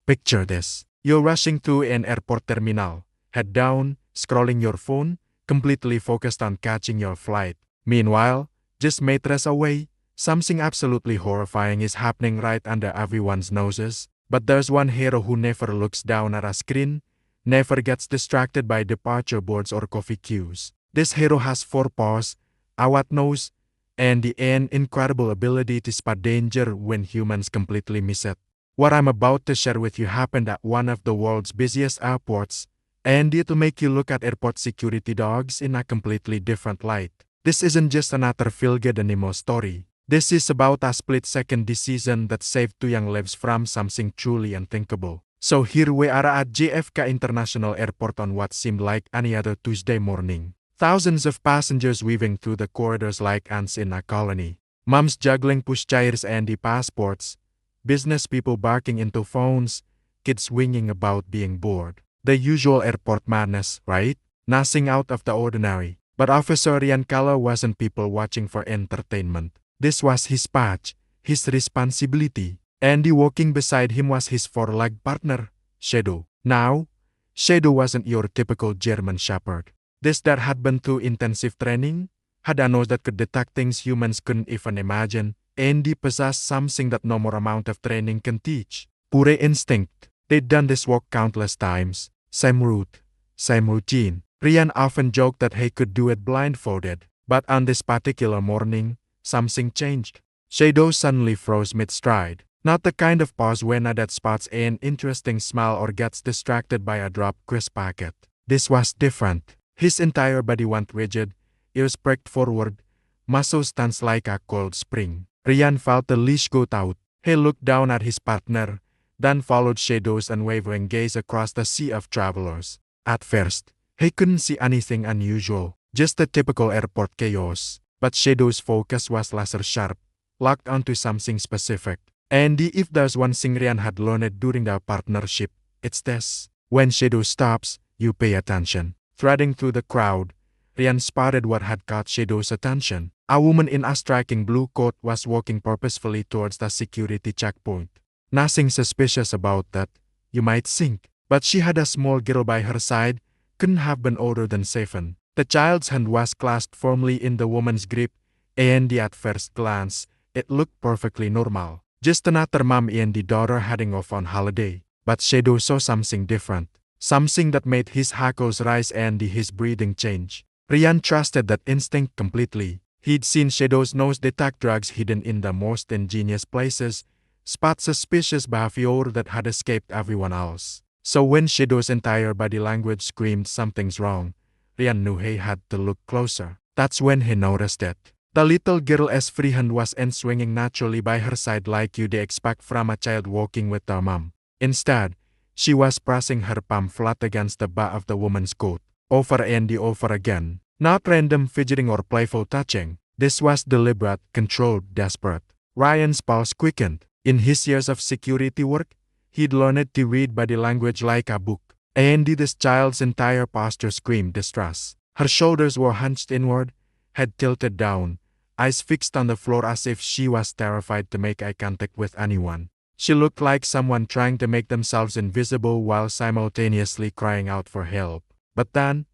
Picture this. You're rushing through an airport terminal, head down, scrolling your phone, completely focused on catching your flight. Meanwhile, just meters away, something absolutely horrifying is happening right under everyone's noses. But there's one hero who never looks down at a screen, never gets distracted by departure boards or coffee queues. This hero has 4 paws, a wet nose, and an incredible ability to spot danger when humans completely miss it. What I'm about to share with you happened at one of the world's busiest airports, and it'll make you look at airport security dogs in a completely different light. This isn't just another feel-good animo story. This is about a split-second decision that saved 2 young lives from something truly unthinkable. So here we are at JFK International Airport on what seemed like any other Tuesday morning. Thousands of passengers weaving through the corridors like ants in a colony. Moms juggling pushchairs and passports. Business people barking into phones. Kids swinging about being bored. The usual airport madness, right? Nothing out of the ordinary. But Officer Ryan Kahlo wasn't people watching for entertainment. This was his patch, his responsibility. Andy walking beside him was his 4-legged partner, Shadow. Now, Shadow wasn't your typical German shepherd. This dad had been through intensive training, had a nose that could detect things humans couldn't even imagine. Andy possessed something that no more amount of training can teach. Pure instinct. They'd done this walk countless times. Same route, same routine. Ryan often joked that he could do it blindfolded. But on this particular morning, something changed. Shadow suddenly froze mid-stride. Not the kind of pause when a dad spots an interesting smile or gets distracted by a dropped crisp packet. This was different. His entire body went rigid, ears pricked forward, muscles tense like a cold spring. Ryan felt the leash go taut. He looked down at his partner, then followed Shadow's unwavering gaze across the sea of travelers. At first, he couldn't see anything unusual, just the typical airport chaos. But Shadow's focus was laser-sharp, locked onto something specific. And if there's one thing Ryan had learned during their partnership, it's this. When Shadow stops, you pay attention. Threading through the crowd, Ryan spotted what had caught Shadow's attention. A woman in a striking blue coat was walking purposefully towards the security checkpoint. Nothing suspicious about that, you might think. But she had a small girl by her side, couldn't have been older than 7. The child's hand was clasped firmly in the woman's grip, and at first glance, it looked perfectly normal. Just another mom and the daughter heading off on holiday. But Shadow saw something different. Something that made his hackles rise and his breathing change. Ryan trusted that instinct completely. He'd seen Shadow's nose detect drugs hidden in the most ingenious places, spot suspicious behavior that had escaped everyone else. So when Shadow's entire body language screamed something's wrong, Ryan knew he had to look closer. That's when he noticed it. The little girl's free hand wasn't swinging naturally by her side like you'd expect from a child walking with their mom. Instead, she was pressing her palm flat against the back of the woman's coat, over and over again. Not random fidgeting or playful touching. This was deliberate, controlled, desperate. Ryan's pulse quickened. In his years of security work, he'd learned to read body language like a book. And this child's entire posture screamed distress. Her shoulders were hunched inward, head tilted down, eyes fixed on the floor as if she was terrified to make eye contact with anyone. She looked like someone trying to make themselves invisible while simultaneously crying out for help. But then,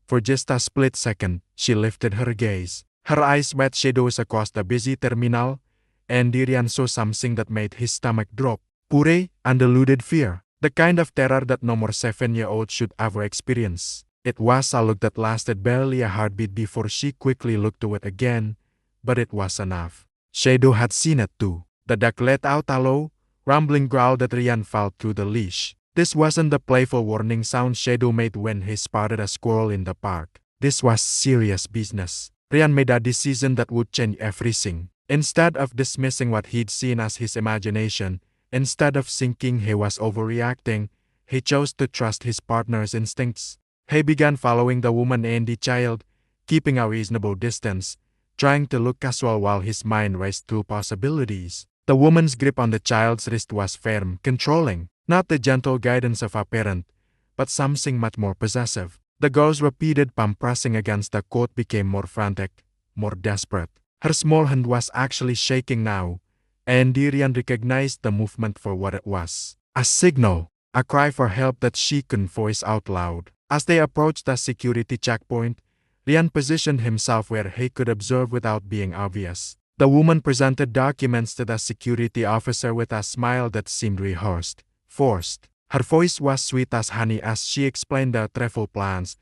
for just a split second, she lifted her gaze. Her eyes met Shadow's across the busy terminal, and Ryan saw something that made his stomach drop. Pure, undiluted fear. The kind of terror that no more 7-year-old should ever experience. It was a look that lasted barely a heartbeat before she quickly looked to it again, but it was enough. Shadow had seen it too. The dog let out a low, rumbling growl that Ryan felt through the leash. This wasn't the playful warning sound Shadow made when he spotted a squirrel in the park. This was serious business. Ryan made a decision that would change everything. Instead of dismissing what he'd seen as his imagination, instead of thinking he was overreacting, he chose to trust his partner's instincts. He began following the woman and the child, keeping a reasonable distance, trying to look casual while his mind raced through possibilities. The woman's grip on the child's wrist was firm, controlling, not the gentle guidance of a parent, but something much more possessive. The girl's repeated palm pressing against the coat became more frantic, more desperate. Her small hand was actually shaking now, and Ryan recognized the movement for what it was. A signal, a cry for help that she couldn't voice out loud. As they approached the security checkpoint, Rian positioned himself where he could observe without being obvious. The woman presented documents to the security officer with a smile that seemed rehearsed, forced. Her voice was sweet as honey as she explained the travel plans,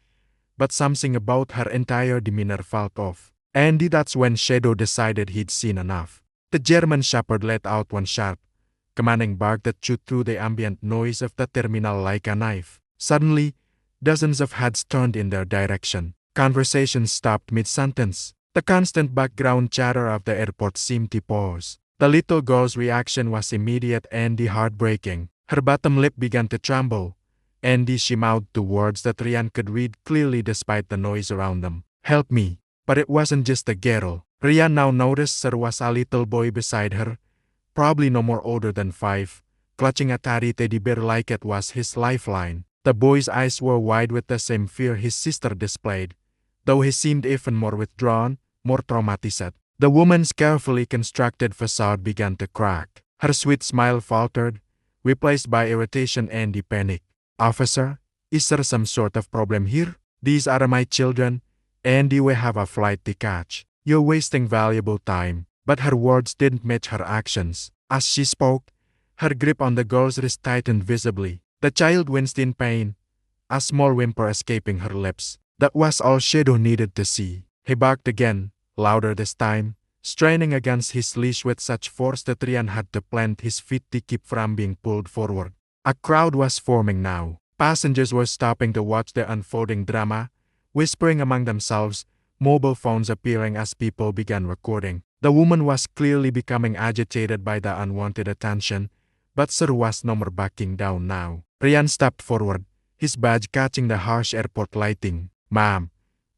but something about her entire demeanor felt off. And that's when Shadow decided he'd seen enough. The German Shepherd let out one sharp, commanding bark that chewed through the ambient noise of the terminal like a knife. Suddenly, dozens of heads turned in their direction. Conversations stopped mid-sentence. The constant background chatter of the airport seemed to pause. The little girl's reaction was immediate and heartbreaking. Her bottom lip began to tremble, and she mouthed two words that Rian could read clearly despite the noise around them. "Help me." But it wasn't just a girl. Rian now noticed there was a little boy beside her, probably no more older than 5, clutching a tiny teddy bear like it was his lifeline. The boy's eyes were wide with the same fear his sister displayed, though he seemed even more withdrawn, more traumatized. The woman's carefully constructed facade began to crack. Her sweet smile faltered, replaced by irritation and panic. "Officer, is there some sort of problem here? These are my children, and we have a flight to catch. You're wasting valuable time." But her words didn't match her actions. As she spoke, her grip on the girl's wrist tightened visibly. The child winced in pain, a small whimper escaping her lips. That was all Shadow needed to see. He barked again, louder this time, straining against his leash with such force that Rian had to plant his feet to keep from being pulled forward. A crowd was forming now. Passengers were stopping to watch the unfolding drama, whispering among themselves, mobile phones appearing as people began recording. The woman was clearly becoming agitated by the unwanted attention, but there was no more backing down now. Rian stepped forward, his badge catching the harsh airport lighting. "Ma'am,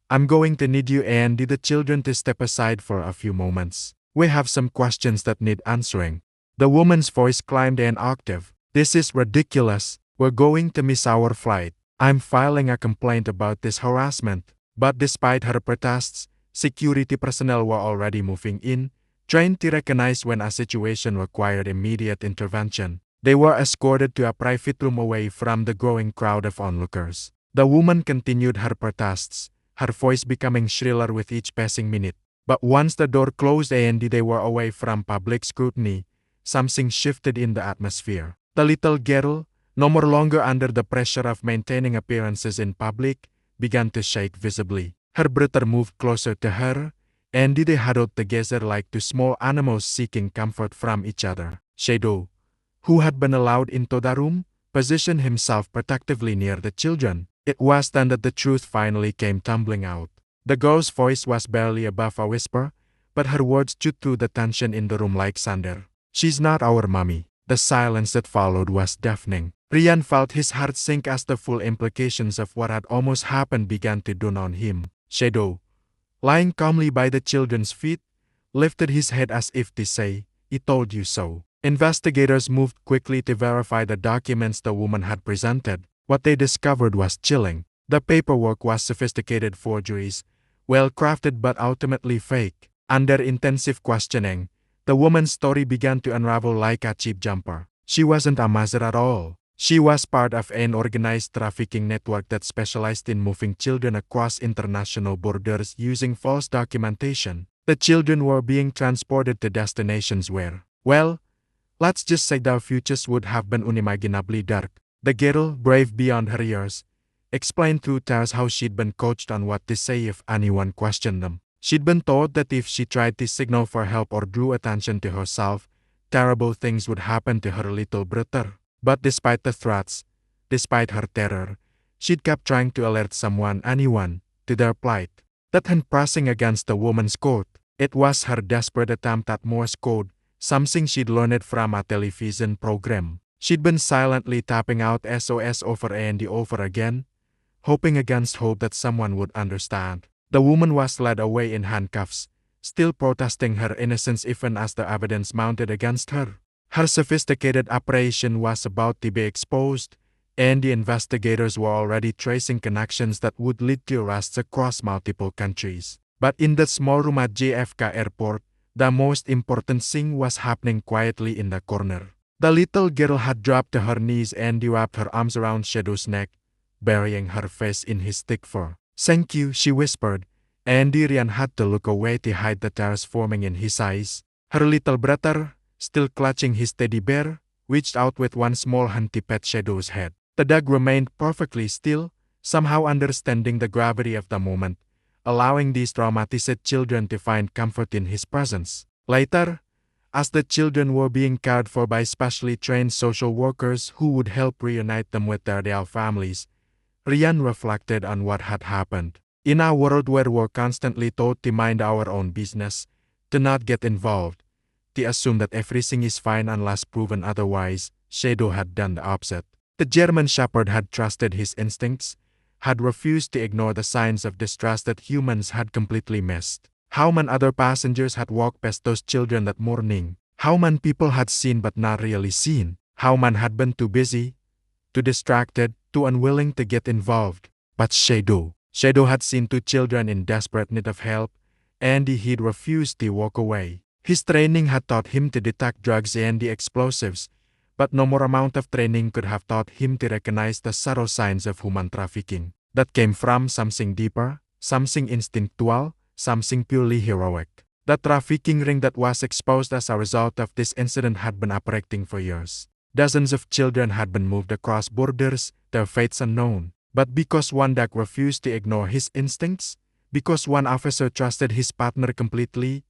I'm going to need you and the children to step aside for a few moments. We have some questions that need answering." The woman's voice climbed an octave. "This is ridiculous. We're going to miss our flight. I'm filing a complaint about this harassment." But despite her protests, security personnel were already moving in, trained to recognize when a situation required immediate intervention. They were escorted to a private room away from the growing crowd of onlookers. The woman continued her protests, her voice becoming shriller with each passing minute. But once the door closed and they were away from public scrutiny, something shifted in the atmosphere. The little girl, no more longer under the pressure of maintaining appearances in public, began to shake visibly. Her brother moved closer to her, and they huddled together like two small animals seeking comfort from each other. Shadow, who had been allowed into the room, positioned himself protectively near the children. It was then that the truth finally came tumbling out. The girl's voice was barely above a whisper, but her words chewed through the tension in the room like thunder. "She's not our mommy." The silence that followed was deafening. Rian felt his heart sink as the full implications of what had almost happened began to dawn on him. Shadow, lying calmly by the children's feet, lifted his head as if to say, "I told you so." Investigators moved quickly to verify the documents the woman had presented. What they discovered was chilling. The paperwork was sophisticated forgeries, well-crafted but ultimately fake. Under intensive questioning, the woman's story began to unravel like a cheap jumper. She wasn't a mother at all. She was part of an organized trafficking network that specialized in moving children across international borders using false documentation. The children were being transported to destinations where, well, let's just say their futures would have been unimaginably dark. The girl, brave beyond her years, explained through tears how she'd been coached on what to say if anyone questioned them. She'd been told that if she tried to signal for help or drew attention to herself, terrible things would happen to her little brother. But despite the threats, despite her terror, she'd kept trying to alert someone, anyone, to their plight. That hand pressing against the woman's coat, it was her desperate attempt at Morse code, something she'd learned from a television program. She'd been silently tapping out SOS over and over again, hoping against hope that someone would understand. The woman was led away in handcuffs, still protesting her innocence even as the evidence mounted against her. Her sophisticated operation was about to be exposed, and the investigators were already tracing connections that would lead to arrests across multiple countries. But in the small room at JFK Airport, the most important thing was happening quietly in the corner. The little girl had dropped to her knees and wrapped her arms around Shadow's neck, burying her face in his thick fur. "Thank you," she whispered, and Ryan had to look away to hide the tears forming in his eyes. Her little brother, still clutching his teddy bear, reached out with one small hand to pet Shadow's head. The dog remained perfectly still, somehow understanding the gravity of the moment, allowing these traumatized children to find comfort in his presence. Later, as the children were being cared for by specially trained social workers who would help reunite them with their real families, Ryan reflected on what had happened. In a world where we're constantly told to mind our own business, to not get involved, to assume that everything is fine unless proven otherwise, Shadow had done the opposite. The German Shepherd had trusted his instincts, had refused to ignore the signs of distress that humans had completely missed. How many other passengers had walked past those children that morning? How many people had seen but not really seen? How many had been too busy, too distracted, too unwilling to get involved? But Shadow had seen two children in desperate need of help, and he'd refused to walk away. His training had taught him to detect drugs and the explosives, but no more amount of training could have taught him to recognize the subtle signs of human trafficking that came from something deeper, something instinctual, something purely heroic. The trafficking ring that was exposed as a result of this incident had been operating for years. Dozens of children had been moved across borders, their fates unknown. But because one dog refused to ignore his instincts, because one officer trusted his partner completely,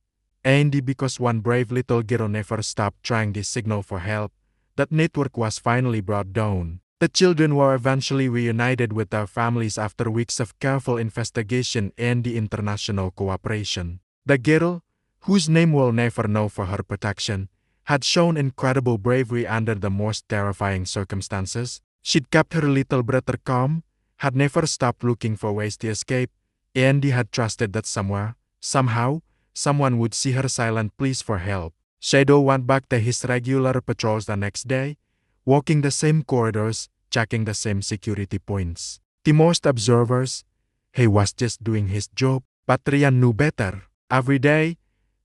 and because one brave little girl never stopped trying to signal for help, that network was finally brought down. The children were eventually reunited with their families after weeks of careful investigation and the international cooperation. The girl, whose name we'll never know for her protection, had shown incredible bravery under the most terrifying circumstances. She'd kept her little brother calm, had never stopped looking for ways to escape, and had trusted that somewhere, somehow, someone would see her silent pleas for help. Shadow went back to his regular patrols the next day, walking the same corridors, checking the same security points. To most observers, he was just doing his job, but Ryan knew better. Every day,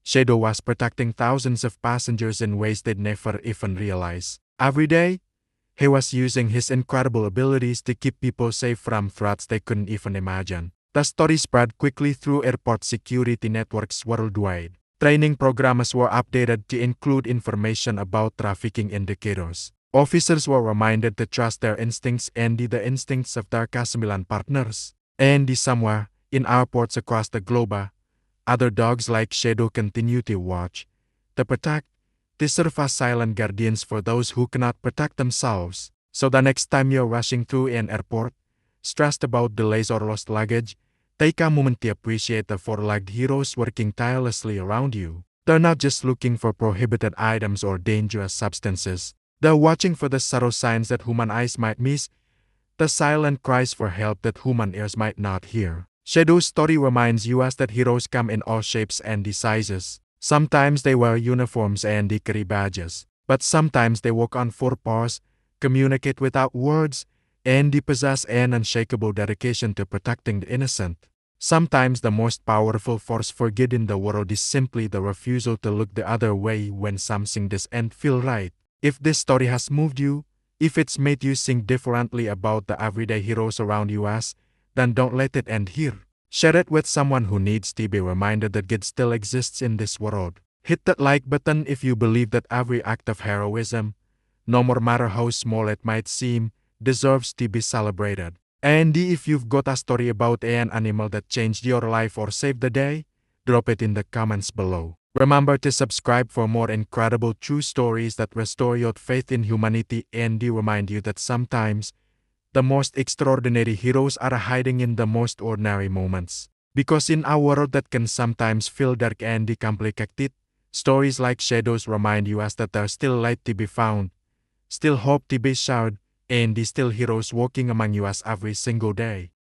Shadow was protecting thousands of passengers in ways they'd never even realize. Every day, he was using his incredible abilities to keep people safe from threats they couldn't even imagine. The story spread quickly through airport security networks worldwide. Training programs were updated to include information about trafficking indicators. Officers were reminded to trust their instincts and the instincts of their K9 partners. And somewhere, in airports across the globe, other dogs like Shadow continue to watch, to protect, to serve as silent guardians for those who cannot protect themselves. So the next time you're rushing through an airport, stressed about delays or lost luggage, take a moment to appreciate the four-legged heroes working tirelessly around you. They're not just looking for prohibited items or dangerous substances. They're watching for the subtle signs that human eyes might miss, the silent cries for help that human ears might not hear. Shadow's story reminds us that heroes come in all shapes and sizes. Sometimes they wear uniforms and carry badges, but sometimes they walk on four paws, communicate without words, and possess an unshakable dedication to protecting the innocent. Sometimes the most powerful force for good in the world is simply the refusal to look the other way when something doesn't feel right. If this story has moved you, if it's made you think differently about the everyday heroes around us, then don't let it end here. Share it with someone who needs to be reminded that good still exists in this world. Hit that like button if you believe that every act of heroism, no matter how small it might seem, deserves to be celebrated. And if you've got a story about an animal that changed your life or saved the day, drop it in the comments below. Remember to subscribe for more incredible true stories that restore your faith in humanity and remind you that sometimes, the most extraordinary heroes are hiding in the most ordinary moments. Because in a world that can sometimes feel dark and complicated, stories like Shadows remind us that there's still light to be found, still hope to be shared, and still heroes walking among us every single day.